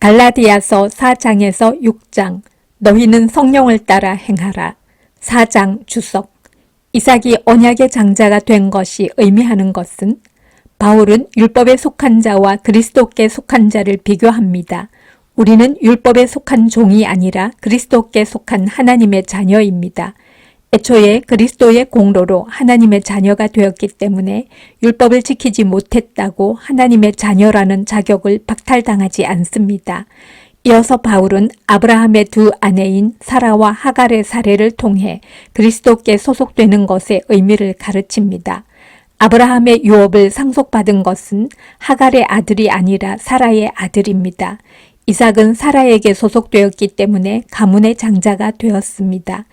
갈라디아서 4장에서 6장. 너희는 성령을 따라 행하라. 4장 주석. 이삭이 언약의 장자가 된 것이 의미하는 것은 바울은 율법에 속한 자와 그리스도께 속한 자를 비교합니다. 우리는 율법에 속한 종이 아니라 그리스도께 속한 하나님의 자녀입니다. 애초에 그리스도의 공로로 하나님의 자녀가 되었기 때문에 율법을 지키지 못했다고 하나님의 자녀라는 자격을 박탈당하지 않습니다. 이어서 바울은 아브라함의 두 아내인 사라와 하갈의 사례를 통해 그리스도께 소속되는 것의 의미를 가르칩니다. 아브라함의 유업을 상속받은 것은 하갈의 아들이 아니라 사라의 아들입니다. 이삭은 사라에게 소속되었기 때문에 가문의 장자가 되었습니다.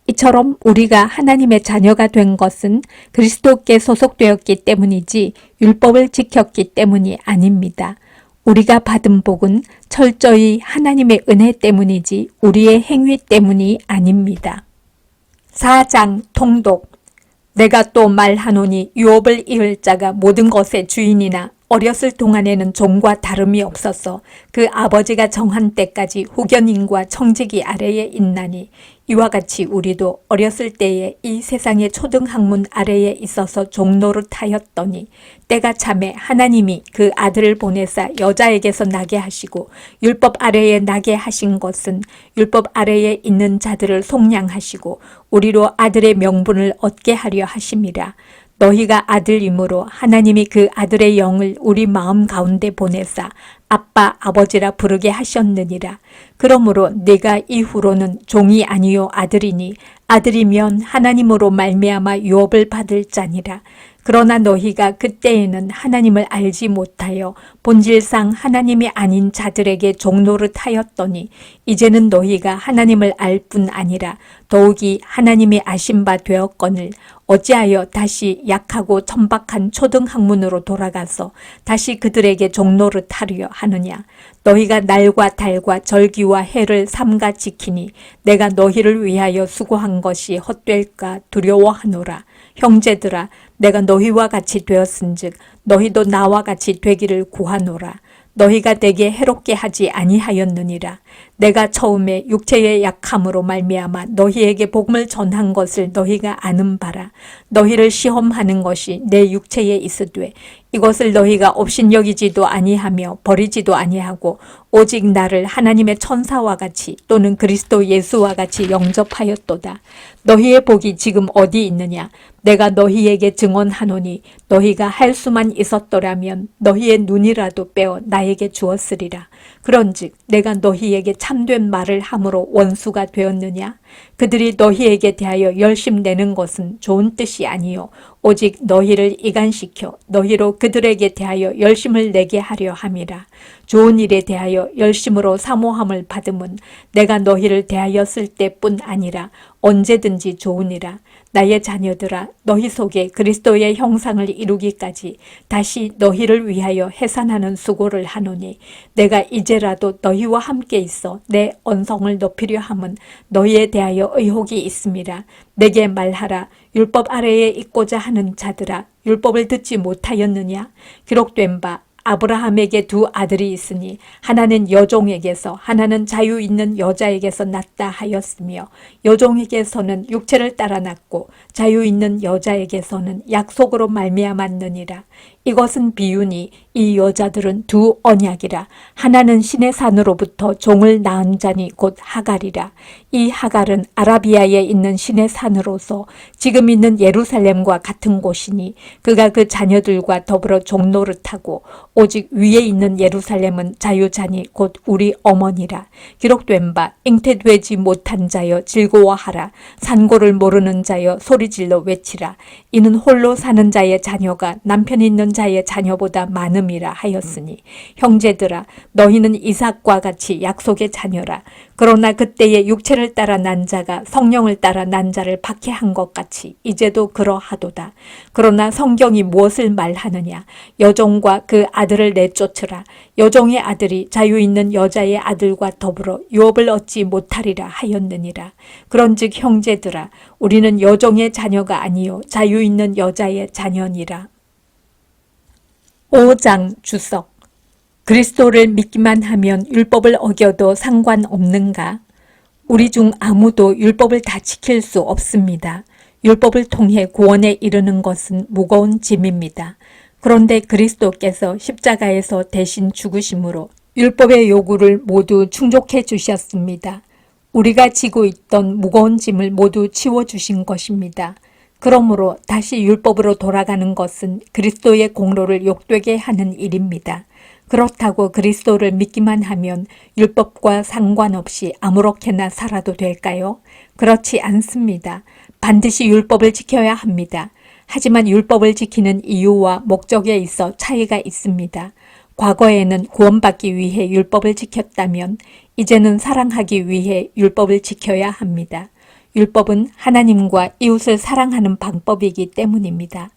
이처럼 우리가 하나님의 자녀가 된 것은 그리스도께 소속되었기 때문이지 율법을 지켰기 때문이 아닙니다. 우리가 받은 복은 철저히 하나님의 은혜 때문이지 우리의 행위 때문이 아닙니다. 4장 통독. 내가 또 말하노니 유업을 이을 자가 모든 것의 주인이나 어렸을 동안에는 종과 다름이 없어서 그 아버지가 정한 때까지 후견인과 청지기 아래에 있나니 이와 같이 우리도 어렸을 때에 이 세상의 초등학문 아래에 있어서 종노릇하였더니 때가 차매 하나님이 그 아들을 보내사 여자에게서 나게 하시고 율법 아래에 나게 하신 것은 율법 아래에 있는 자들을 속량하시고 우리로 아들의 명분을 얻게 하려 하심이라. 너희가 아들이므로 하나님이 그 아들의 영을 우리 마음 가운데 보내사 아빠 아버지라 부르게 하셨느니라. 그러므로 네가 이후로는 종이 아니요 아들이니 아들이면 하나님으로 말미암아 유업을 받을 자니라. 그러나 너희가 그때에는 하나님을 알지 못하여 본질상 하나님이 아닌 자들에게 종노릇하였더니 이제는 너희가 하나님을 알 뿐 아니라 더욱이 하나님이 아신 바 되었거늘 어찌하여 다시 약하고 천박한 초등학문으로 돌아가서 다시 그들에게 종노릇하려 하느냐. 너희가 날과 달과 절기와 해를 삼가 지키니 내가 너희를 위하여 수고한 것이 헛될까 두려워하노라. 형제들아, 내가 너희와 같이 되었은즉 너희도 나와 같이 되기를 구하노라. 너희가 내게 해롭게 하지 아니하였느니라. 내가 처음에 육체의 약함으로 말미암아 너희에게 복음을 전한 것을 너희가 아는 바라. 너희를 시험하는 것이 내 육체에 있으되 이것을 너희가 업신여기지도 아니하며 버리지도 아니하고 오직 나를 하나님의 천사와 같이 또는 그리스도 예수와 같이 영접하였도다. 너희의 복이 지금 어디 있느냐? 내가 너희에게 증언하노니 너희가 할 수만 있었더라면 너희의 눈이라도 빼어 나에게 주었으리라. 그런즉 내가 너희에게 참된 말을 함으로 원수가 되었느냐? 그들이 너희에게 대하여 열심내는 것은 좋은 뜻이 아니요 오직 너희를 이간시켜 너희로 그들에게 대하여 열심을 내게 하려 함이라. 좋은 일에 대하여 열심으로 사모함을 받음은 내가 너희를 대하였을 때뿐 아니라 언제든지 좋으니라. 나의 자녀들아, 너희 속에 그리스도의 형상을 이루기까지 다시 너희를 위하여 해산하는 수고를 하노니 내가 이제라도 너희와 함께 있어 내 언성을 높이려 함은 너희에 대하여 의혹이 있음이라. 내게 말하라. 율법 아래에 있고자 하는 자들아, 율법을 듣지 못하였느냐? 기록된 바 아브라함에게 두 아들이 있으니 하나는 여종에게서 하나는 자유 있는 여자에게서 났다 하였으며 여종에게서는 육체를 따라 났고 자유 있는 여자에게서는 약속으로 말미암았느니라. 이것은 비유니 이 여자들은 두 언약이라. 하나는 신의 산으로부터 종을 낳은 자니 곧 하갈이라. 이 하갈은 아라비아에 있는 신의 산으로서 지금 있는 예루살렘과 같은 곳이니 그가 그 자녀들과 더불어 종노릇하고 오직 위에 있는 예루살렘은 자유자니 곧 우리 어머니라. 기록된 바 잉태되지 못한 자여 즐거워하라. 산고를 모르는 자여 소리질러 외치라. 이는 홀로 사는 자의 자녀가 남편 있는 자의 자녀보다 많음이라 하였으니 형제들아, 너희는 이삭과 같이 약속의 자녀라. 그러나 그때의 육체를 따라 난 자가 성령을 따라 난 자를 박해한 것 같이 이제도 그러하도다. 그러나 성경이 무엇을 말하느냐? 여종과 그 아들을 내쫓으라. 여종의 아들이 자유 있는 여자의 아들과 더불어 유업을 얻지 못하리라 하였느니라. 그런즉 형제들아, 우리는 여종의 자녀가 아니요 자유 있는 여자의 자녀니라. 5장 주석. 그리스도를 믿기만 하면 율법을 어겨도 상관없는가? 우리 중 아무도 율법을 다 지킬 수 없습니다. 율법을 통해 구원에 이르는 것은 무거운 짐입니다. 그런데 그리스도께서 십자가에서 대신 죽으심으로 율법의 요구를 모두 충족해 주셨습니다. 우리가 지고 있던 무거운 짐을 모두 치워주신 것입니다. 그러므로 다시 율법으로 돌아가는 것은 그리스도의 공로를 욕되게 하는 일입니다. 그렇다고 그리스도를 믿기만 하면 율법과 상관없이 아무렇게나 살아도 될까요? 그렇지 않습니다. 반드시 율법을 지켜야 합니다. 하지만 율법을 지키는 이유와 목적에 있어 차이가 있습니다. 과거에는 구원받기 위해 율법을 지켰다면 이제는 사랑하기 위해 율법을 지켜야 합니다. 율법은 하나님과 이웃을 사랑하는 방법이기 때문입니다.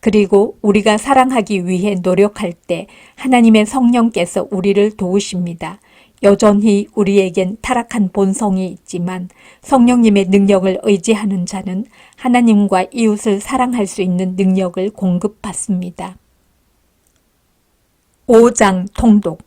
그리고 우리가 사랑하기 위해 노력할 때 하나님의 성령께서 우리를 도우십니다. 여전히 우리에겐 타락한 본성이 있지만 성령님의 능력을 의지하는 자는 하나님과 이웃을 사랑할 수 있는 능력을 공급받습니다. 5장 통독.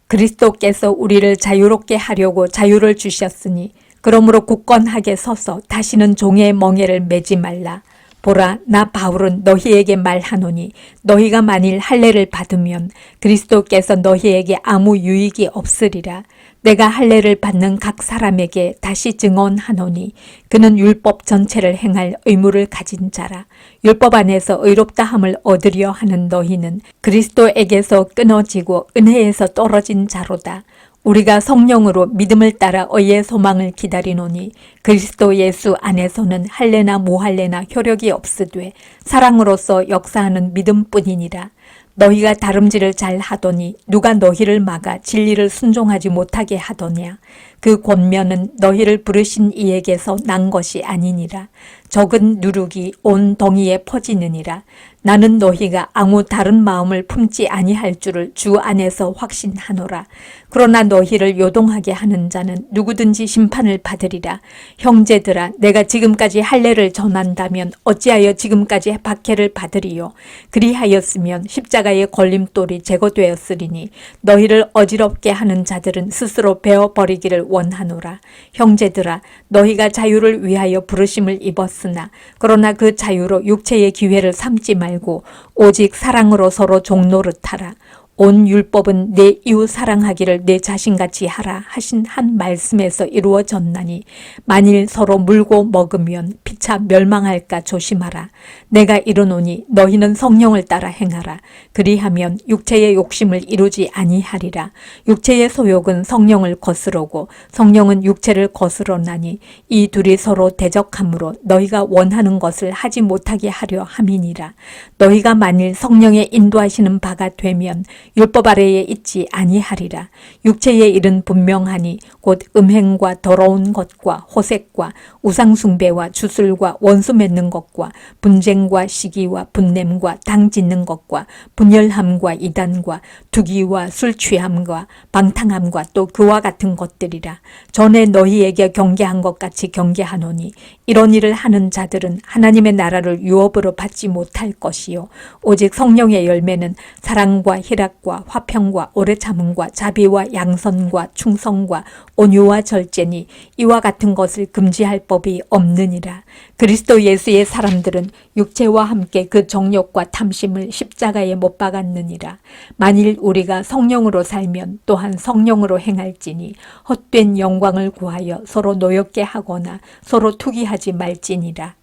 그리스도께서 우리를 자유롭게 하려고 자유를 주셨으니 그러므로 굳건하게 서서 다시는 종의 멍에를 매지 말라. 보라, 나 바울은 너희에게 말하노니 너희가 만일 할례를 받으면 그리스도께서 너희에게 아무 유익이 없으리라. 내가 할례를 받는 각 사람에게 다시 증언하노니 그는 율법 전체를 행할 의무를 가진 자라. 율법 안에서 의롭다함을 얻으려 하는 너희는 그리스도에게서 끊어지고 은혜에서 떨어진 자로다. 우리가 성령으로 믿음을 따라 의의 소망을 기다리노니 그리스도 예수 안에서는 할례나 무할례나 효력이 없으되 사랑으로서 역사하는 믿음뿐이니라. 너희가 다름질을 잘 하더니 누가 너희를 막아 진리를 순종하지 못하게 하더냐. 그 권면은 너희를 부르신 이에게서 난 것이 아니니라. 적은 누룩이 온 덩이에 퍼지느니라. 나는 너희가 아무 다른 마음을 품지 아니할 줄을 주 안에서 확신하노라. 그러나 너희를 요동하게 하는 자는 누구든지 심판을 받으리라. 형제들아, 내가 지금까지 할례를 전한다면 어찌하여 지금까지 박해를 받으리요. 그리하였으면 십자가의 걸림돌이 제거되었으리니 너희를 어지럽게 하는 자들은 스스로 베어버리기를 원하노라. 형제들아, 너희가 자유를 위하여 부르심을 입었으나 그러나 그 자유로 육체의 기회를 삼지 말고 오직 사랑으로 서로 종노릇하라. 온 율법은 내 이웃 사랑하기를 내 자신같이 하라 하신 한 말씀에서 이루어졌나니 만일 서로 물고 먹으면 피차 멸망할까 조심하라. 내가 이르노니 너희는 성령을 따라 행하라. 그리하면 육체의 욕심을 이루지 아니하리라. 육체의 소욕은 성령을 거스르고 성령은 육체를 거스르나니 이 둘이 서로 대적하므로 너희가 원하는 것을 하지 못하게 하려 함이니라. 너희가 만일 성령의 인도하시는 바가 되면 율법 아래에 있지 아니하리라. 육체의 일은 분명하니 곧 음행과 더러운 것과 호색과 우상숭배와 주술과 원수 맺는 것과 분쟁과 시기와 분냄과 당 짓는 것과 분열함과 이단과 투기와 술 취함과 방탕함과 또 그와 같은 것들이라. 전에 너희에게 경계한 것 같이 경계하노니 이런 일을 하는 자들은 하나님의 나라를 유업으로 받지 못할 것이요 오직 성령의 열매는 사랑과 희락과 화평과 오래 참음과 자비와 양선과 충성과 온유와 절제니 이와 같은 것을 금지할 법이 없느니라. 그리스도 예수의 사람들은 육체와 함께 그 정욕과 탐심을 십자가에 못 박았느니라. 만일 우리가 성령으로 살면 또한 성령으로 행할지니 헛된 영광을 구하여 서로 노엽게 하거나 서로 투기하지 말지니라.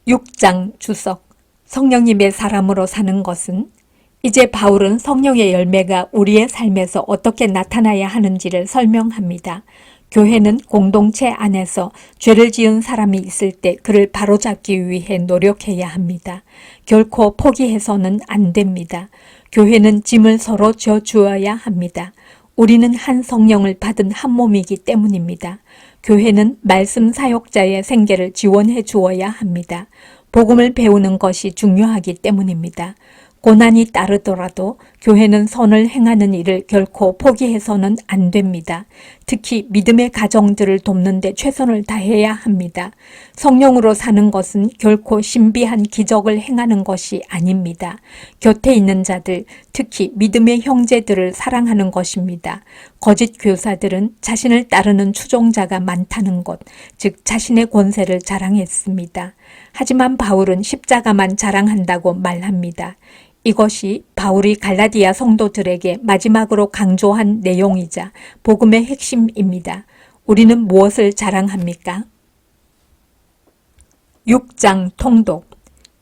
6장 주석. 성령님의 사람으로 사는 것은 이제 바울은 성령의 열매가 우리의 삶에서 어떻게 나타나야 하는지를 설명합니다. 교회는 공동체 안에서 죄를 지은 사람이 있을 때 그를 바로잡기 위해 노력해야 합니다. 결코 포기해서는 안 됩니다. 교회는 짐을 서로 져 주어야 합니다. 우리는 한 성령을 받은 한 몸이기 때문입니다. 교회는 말씀 사역자의 생계를 지원해 주어야 합니다. 복음을 배우는 것이 중요하기 때문입니다. 고난이 따르더라도 교회는 선을 행하는 일을 결코 포기해서는 안 됩니다. 특히 믿음의 가정들을 돕는 데 최선을 다해야 합니다. 성령으로 사는 것은 결코 신비한 기적을 행하는 것이 아닙니다. 곁에 있는 자들, 특히 믿음의 형제들을 사랑하는 것입니다. 거짓 교사들은 자신을 따르는 추종자가 많다는 것, 즉 자신의 권세를 자랑했습니다. 하지만 바울은 십자가만 자랑한다고 말합니다. 이것이 바울이 갈라디아 성도들에게 마지막으로 강조한 내용이자 복음의 핵심입니다. 우리는 무엇을 자랑합니까? 6장 통독.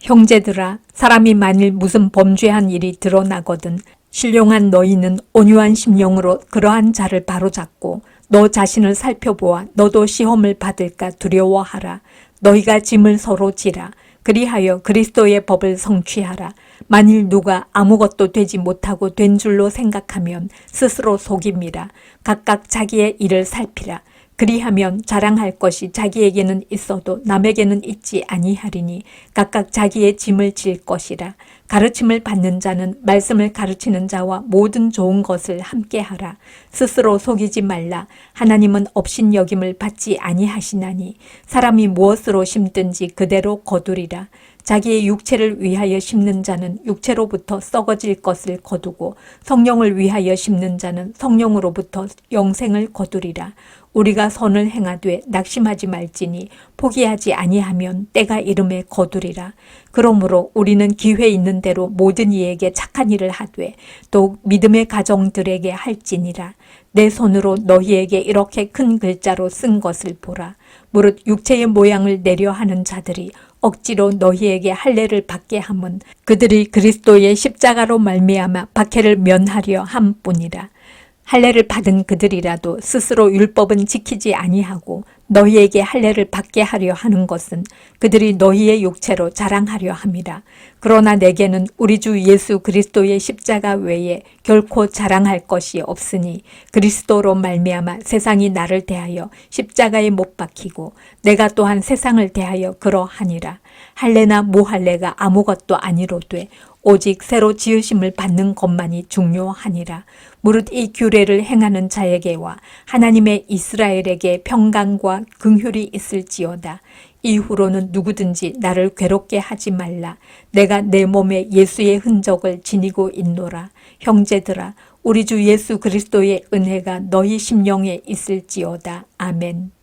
형제들아, 사람이 만일 무슨 범죄한 일이 드러나거든 신령한 너희는 온유한 심령으로 그러한 자를 바로잡고 너 자신을 살펴보아 너도 시험을 받을까 두려워하라. 너희가 짐을 서로 지라. 그리하여 그리스도의 법을 성취하라. 만일 누가 아무것도 되지 못하고 된 줄로 생각하면 스스로 속임이라. 각각 자기의 일을 살피라. 그리하면 자랑할 것이 자기에게는 있어도 남에게는 있지 아니하리니 각각 자기의 짐을 질 것이라. 가르침을 받는 자는 말씀을 가르치는 자와 모든 좋은 것을 함께 하라. 스스로 속이지 말라. 하나님은 업신여김을 받지 아니하시나니 사람이 무엇으로 심든지 그대로 거두리라. 자기의 육체를 위하여 심는 자는 육체로부터 썩어질 것을 거두고 성령을 위하여 심는 자는 성령으로부터 영생을 거두리라. 우리가 선을 행하되 낙심하지 말지니 포기하지 아니하면 때가 이름에 거두리라. 그러므로 우리는 기회 있는 대로 모든 이에게 착한 일을 하되 또 믿음의 가정들에게 할지니라. 내 손으로 너희에게 이렇게 큰 글자로 쓴 것을 보라. 무릇 육체의 모양을 내려 하는 자들이 억지로 너희에게 할례를 받게 함은 그들이 그리스도의 십자가로 말미암아 박해를 면하려 함뿐이라. 할례를 받은 그들이라도 스스로 율법은 지키지 아니하고 너희에게 할례를 받게 하려 하는 것은 그들이 너희의 육체로 자랑하려 함이라. 그러나 내게는 우리 주 예수 그리스도의 십자가 외에 결코 자랑할 것이 없으니 그리스도로 말미암아 세상이 나를 대하여 십자가에 못 박히고 내가 또한 세상을 대하여 그러하니라. 할례나 무할례가 아무것도 아니로되 오직 새로 지으심을 받는 것만이 중요하니라. 무릇 이 규례를 행하는 자에게와 하나님의 이스라엘에게 평강과 긍휼이 있을지어다. 이후로는 누구든지 나를 괴롭게 하지 말라. 내가 내 몸에 예수의 흔적을 지니고 있노라. 형제들아, 우리 주 예수 그리스도의 은혜가 너희 심령에 있을지어다. 아멘.